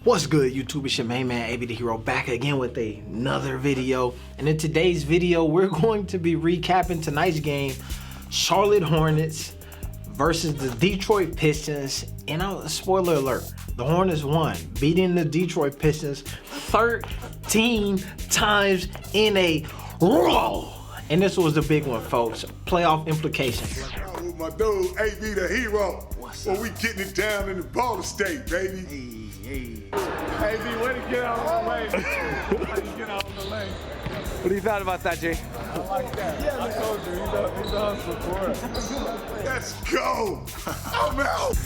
What's good, YouTube? It's your main man, AB the Hero, back again with another video. And in today's video, we're going to be recapping tonight's game, Charlotte Hornets versus the Detroit Pistons. And spoiler alert, the Hornets won, beating the Detroit Pistons 13 times in a row. And this was the big one, folks. Playoff implications. With my dude, AB the Hero. Well, we getting it down in the Boulder State, baby. AB, way to get out of the way. Way to get out of the lane. What do you thought about that, Jay? I like that. Yeah, I told you, he's a hustler for it. Let's go. I'm out.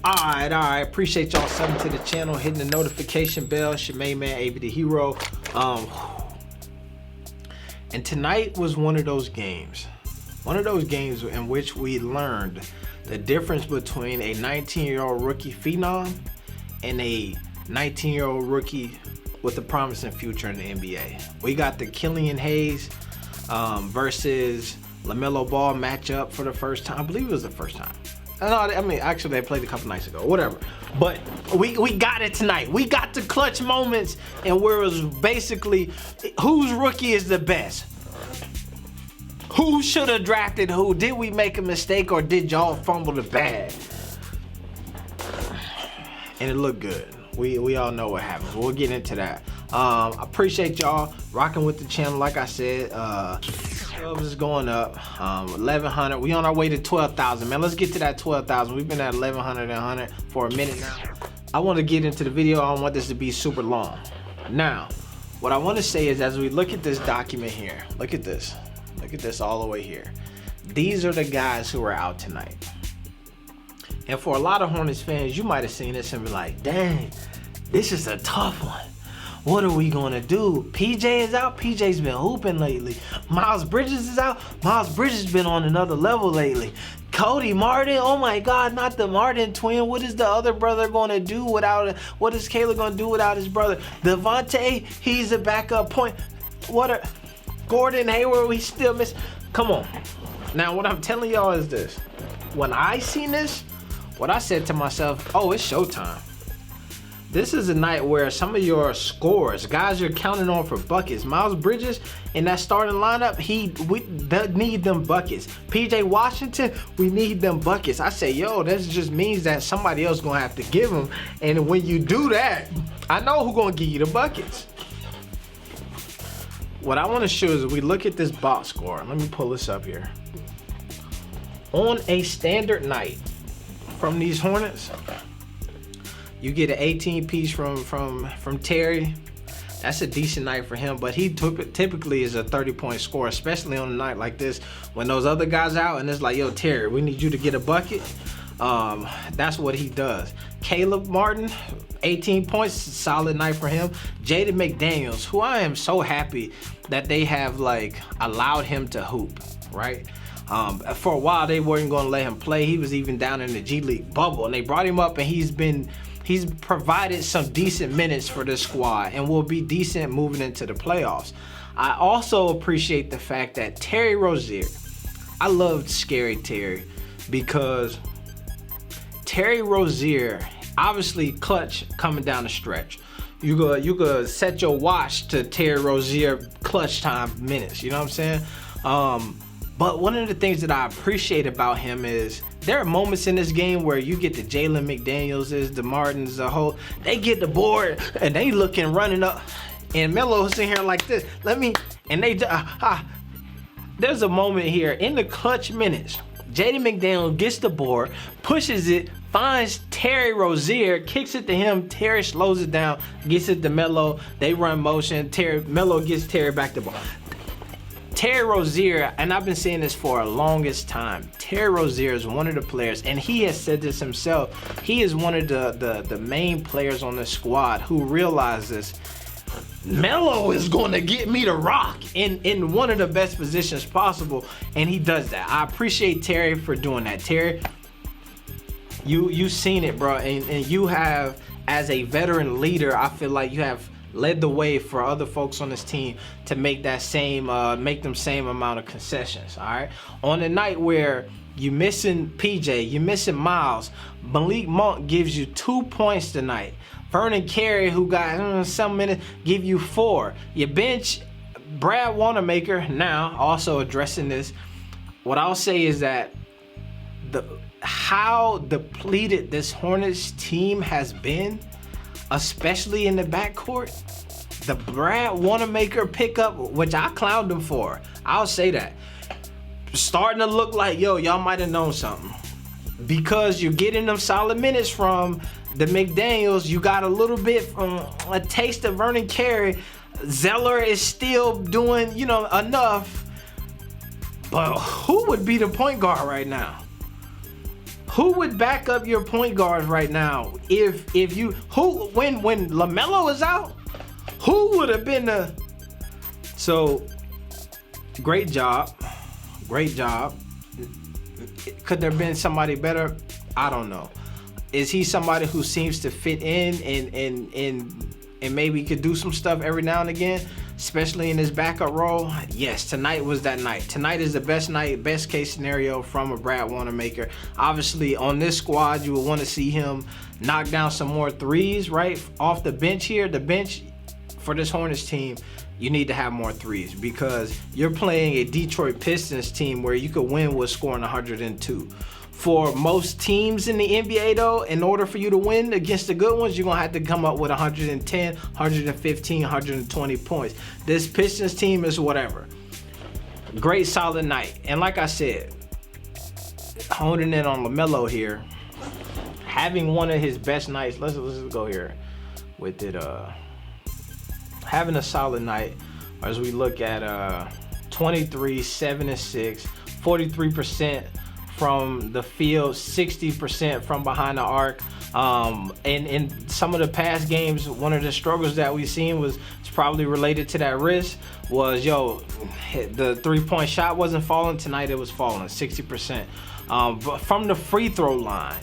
All right. Appreciate y'all subbing to the channel, hitting the notification bell. It's your main man, AB the Hero. And tonight was one of those games in which we learned the difference between a 19-year-old rookie phenom and a 19-year-old rookie with a promising future in the NBA. We got the Killian Hayes versus LaMelo Ball matchup for the first time. I believe it was the first time. I mean, actually, they played a couple nights ago, whatever. But we got it tonight. We got the clutch moments, and where it was basically whose rookie is the best. Who should have drafted who? Did we make a mistake, or did y'all fumble the bag? And it looked good. We all know what happens. We'll get into that. I appreciate y'all rocking with the channel. Like I said, subs is going up. 1,100. We on our way to 12,000, man. Let's get to that 12,000. We've been at 1,100 and 100 for a minute now. I want to get into the video. I don't want this to be super long. Now, what I want to say is, as we look at this document here, look at this. Look at this all the way here. These are the guys who are out tonight. And for a lot of Hornets fans, you might have seen this and be like, dang, this is a tough one. What are we gonna do? PJ is out. PJ's been hooping lately. Miles Bridges is out. Miles Bridges has been on another level lately. Cody Martin, oh my God, not the Martin twin. What is the other brother gonna do without, what is Caleb gonna do without his brother? Devontae, he's a backup point. Gordon Hayward, we still miss. Come on. Now, what I'm telling y'all is this. When I seen this, what I said to myself, oh, it's showtime. This is a night where some of your scorers, guys you're counting on for buckets, Miles Bridges in that starting lineup, we need them buckets. PJ Washington, we need them buckets. I say, yo, this just means that somebody else gonna have to give them. And when you do that, I know who's gonna give you the buckets. What I want to show is we look at this box score. Let me pull this up here. On a standard night from these Hornets, you get an 18 piece from Terry. That's a decent night for him, but he typically is a 30-point scorer, especially on a night like this when those other guys out and it's like, yo, Terry, we need you to get a bucket. That's what he does. Caleb Martin, 18 points, solid night for him. Jaden McDaniels, who I am so happy that they have like allowed him to hoop, right? For a while they weren't going to let him play. He was even down in the G League bubble, and they brought him up, and he's provided some decent minutes for this squad and will be decent moving into the playoffs. I also appreciate the fact that Terry Rozier, I loved Scary Terry because Terry Rozier, obviously clutch coming down the stretch. You could set your watch to Terry Rozier clutch time minutes, you know what I'm saying? But one of the things that I appreciate about him is there are moments in this game where you get the Jalen McDaniels, the Martins, they get the board and they looking running up, and Melo's sitting here like this. There's a moment here in the clutch minutes. Jaden McDaniels gets the board, pushes it, finds Terry Rozier, kicks it to him. Terry slows it down, gets it to Melo. They run motion. Melo gets Terry back the ball. Terry Rozier, and I've been saying this for a longest time, Terry Rozier is one of the players, and he has said this himself, he is one of the main players on the squad who realizes Melo is going to get me to rock in one of the best positions possible, and he does that. I appreciate Terry for doing that. Terry, you seen it, bro, and you have, as a veteran leader, I feel like you have led the way for other folks on this team to make that same, make them same amount of concessions. All right. On a night where you missing PJ, you missing Miles, Malik Monk gives you 2 points tonight. Vernon Carey, who got some minutes, give you 4. You bench Brad Wanamaker. Now, also addressing this, what I'll say is that how depleted this Hornets team has been, especially in the backcourt, the Brad Wanamaker pickup, which I clowned him for, I'll say that, starting to look like, yo, y'all might have known something. Because you're getting them solid minutes from the McDaniels, you got a little bit from a taste of Vernon Carey. Zeller is still doing, enough. But who would be the point guard right now? Who would back up your point guards right now? When LaMelo is out, who would have been the? So, great job. Could there have been somebody better? I don't know. Is he somebody who seems to fit in and maybe could do some stuff every now and again, especially in his backup role? Yes, tonight was that night. Tonight is the best night, best case scenario from a Brad Wanamaker. Obviously, on this squad, you would want to see him knock down some more threes, right? Off the bench here, the bench for this Hornets team, you need to have more threes because you're playing a Detroit Pistons team where you could win with scoring 102. For most teams in the NBA, though, in order for you to win against the good ones, you're going to have to come up with 110, 115, 120 points. This Pistons team is whatever. Great, solid night. And like I said, honing in on LaMelo here, having one of his best nights. Let's go here with it. Having a solid night as we look at 23, 7 and 6, 43% from the field, 60% from behind the arc. And in some of the past games, one of the struggles that we've seen it's probably related to that wrist, was the 3-point shot wasn't falling. Tonight it was falling 60%. But from the free throw line,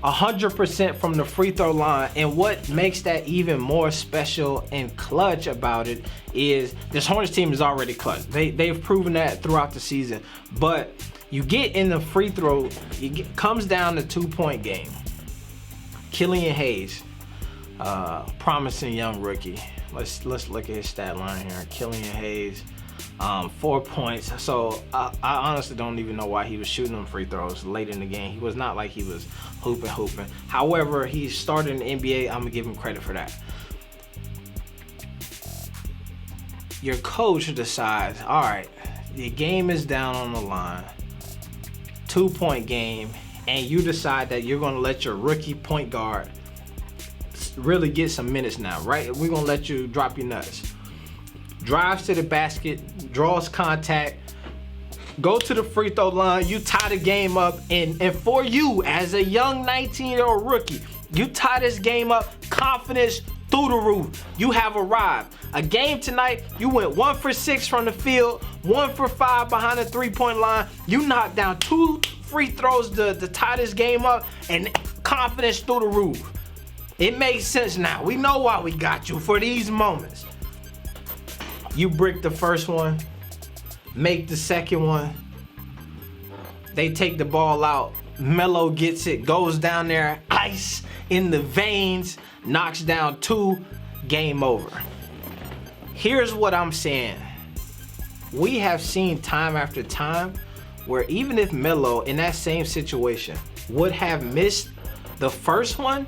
100% from the free throw line. And what makes that even more special and clutch about it is this Hornets team is already clutch. They've proven that throughout the season. But you get in the free throw, comes down to 2-point game. Killian Hayes, promising young rookie. Let's look at his stat line here. Killian Hayes, 4 points. So I honestly don't even know why he was shooting them free throws late in the game. He was not like he was hooping. However, he started in the NBA. I'm gonna give him credit for that. Your coach decides, all right, the game is down on the line, 2-point game, and you decide that you're gonna let your rookie point guard really get some minutes now, right? We're gonna let you drop your nuts. Drives to the basket, draws contact, go to the free throw line, you tie the game up, and for you, as a young 19-year-old rookie, you tie this game up, confidence through the roof. You have arrived. A game tonight, you went 1 for 6 from the field, 1 for 5 behind the 3-point line. You knocked down 2 free throws to tie this game up, and confidence through the roof. It makes sense now. We know why we got you for these moments. You brick the first one, make the second one. They take the ball out. Melo gets it, goes down there, ice in the veins, knocks down 2, game over. Here's what I'm saying. We have seen time after time where even if Melo in that same situation would have missed the first one,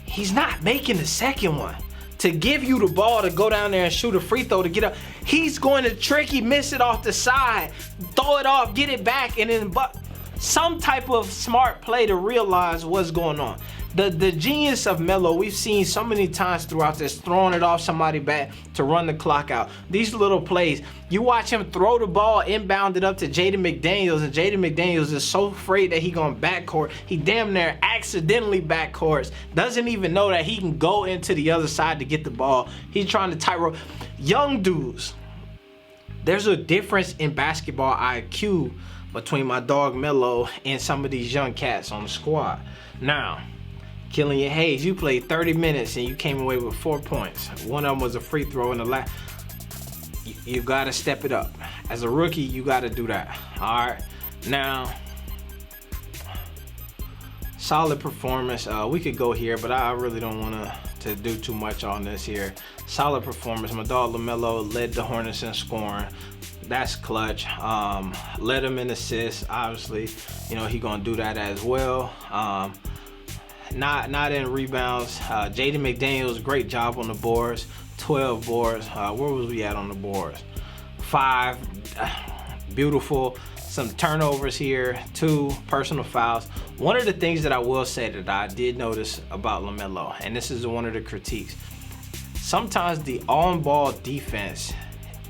he's not making the second one. To give you the ball to go down there and shoot a free throw to get up, he's going to tricky, miss it off the side, throw it off, get it back, and then some type of smart play to realize what's going on. The genius of Melo, we've seen so many times throughout this, throwing it off somebody back to run the clock out. These little plays, you watch him throw the ball, inbound it up to Jaden McDaniels, and Jaden McDaniels is so afraid that he going backcourt. He damn near accidentally backcourts, doesn't even know that he can go into the other side to get the ball. He's trying to tightrope. Young dudes, there's a difference in basketball IQ between my dog Melo and some of these young cats on the squad. Now, Killian Hayes, you played 30 minutes and you came away with 4 points. One of them was a free throw in the last. You got to step it up. As a rookie, you got to do that. All right. Now, solid performance. We could go here, but I really don't want to do too much on this here. Solid performance. My dog LaMelo led the Hornets in scoring. That's clutch. Led him in assists. Obviously, you know, he gonna do that as well. Not in rebounds. Jaden McDaniels, great job on the boards. 12 boards. Where was we at on the boards? 5. Beautiful. Some turnovers here. 2 personal fouls. One of the things that I will say that I did notice about LaMelo, and this is one of the critiques, sometimes the on-ball defense,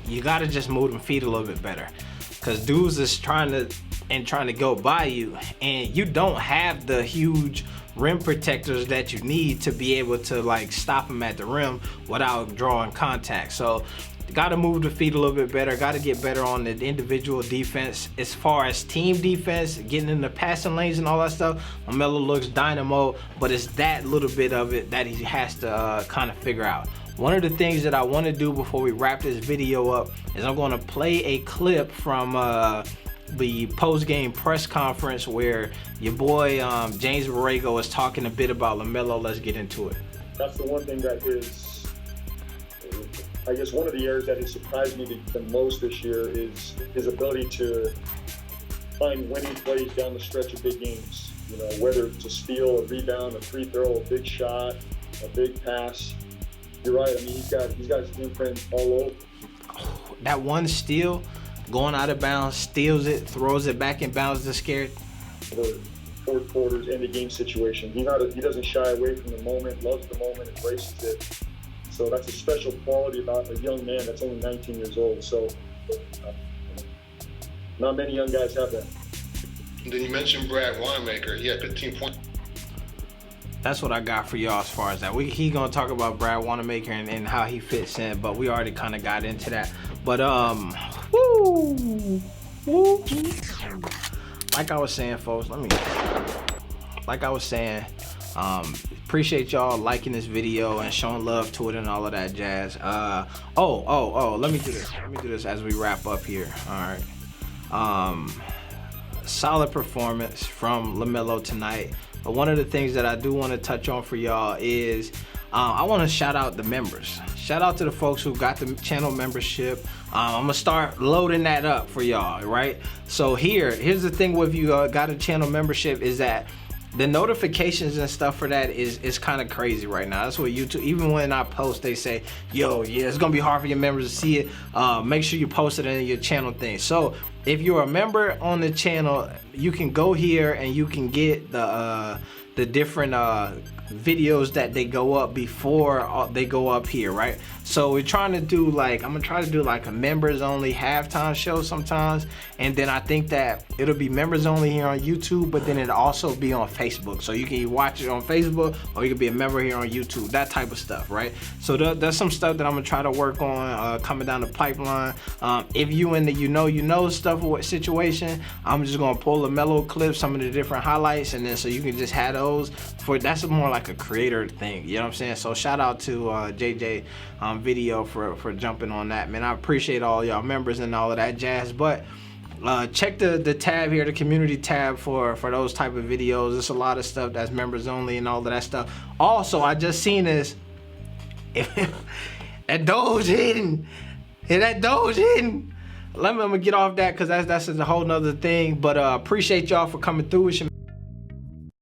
you gotta just move them feet a little bit better, because dudes is trying to go by you, and you don't have the huge rim protectors that you need to be able to like stop them at the rim without drawing contact. So you gotta move the feet a little bit better, gotta get better on the individual defense. As far as team defense, getting in the passing lanes and all that stuff, LaMelo looks dynamo, but it's that little bit of it that he has to kind of figure out. One of the things that I want to do before we wrap this video up is I'm going to play a clip from the post-game press conference where your boy James Borrego is talking a bit about LaMelo. Let's get into it. That's the one thing that is, I guess, one of the areas that has surprised me the most this year is his ability to find winning plays down the stretch of big games. You know, whether it's a steal, a rebound, a free throw, a big shot, a big pass. You're right. I mean, he's got his imprint all over. That one steal, going out of bounds, steals it, throws it back in bounds to scare. The fourth quarters, end of game situation. He doesn't shy away from the moment, loves the moment, embraces it. So that's a special quality about a young man that's only 19 years old. So not many young guys have that. And then you mentioned Brad Wanamaker. He had 15 points. That's what I got for y'all as far as that. He gonna talk about Brad Wanamaker and how he fits in, but we already kind of got into that. But like I was saying, folks, appreciate y'all liking this video and showing love to it and all of that jazz. Let me do this as we wrap up here. All right. Solid performance from LaMelo tonight. But one of the things that I do want to touch on for y'all is I want to shout out the members. Shout out to the folks who got the channel membership. I'm gonna start loading that up for y'all, right? So here's the thing with you got a channel membership is that the notifications and stuff for that is kind of crazy right now. That's what YouTube, even when I post, they say, yo, yeah, it's gonna be hard for your members to see it. Make sure you post it in your channel thing. So if you're a member on the channel, you can go here and you can get the different videos that they go up before they go up here, right? So we're trying to do like, I'm gonna try to do like a members only halftime show sometimes, and then I think that it'll be members only here on YouTube, but then it'll also be on Facebook, so you can watch it on Facebook or you can be a member here on YouTube, that type of stuff, right? So that's some stuff that I'm gonna try to work on coming down the pipeline. If you in the you know stuff or what situation, I'm just gonna pull the LaMelo clips, some of the different highlights, and then so you can just have those for, that's more like a creator thing, you know what I'm saying? So shout out to JJ Video for jumping on that, man. I appreciate all y'all members and all of that jazz. But check the tab here, the community tab for those type of videos. There's a lot of stuff that's members only and all of that stuff. Also, I just seen this. That Doge hidden. That Doge hidden. I'm gonna get off that because that's a whole nother thing. But appreciate y'all for coming through.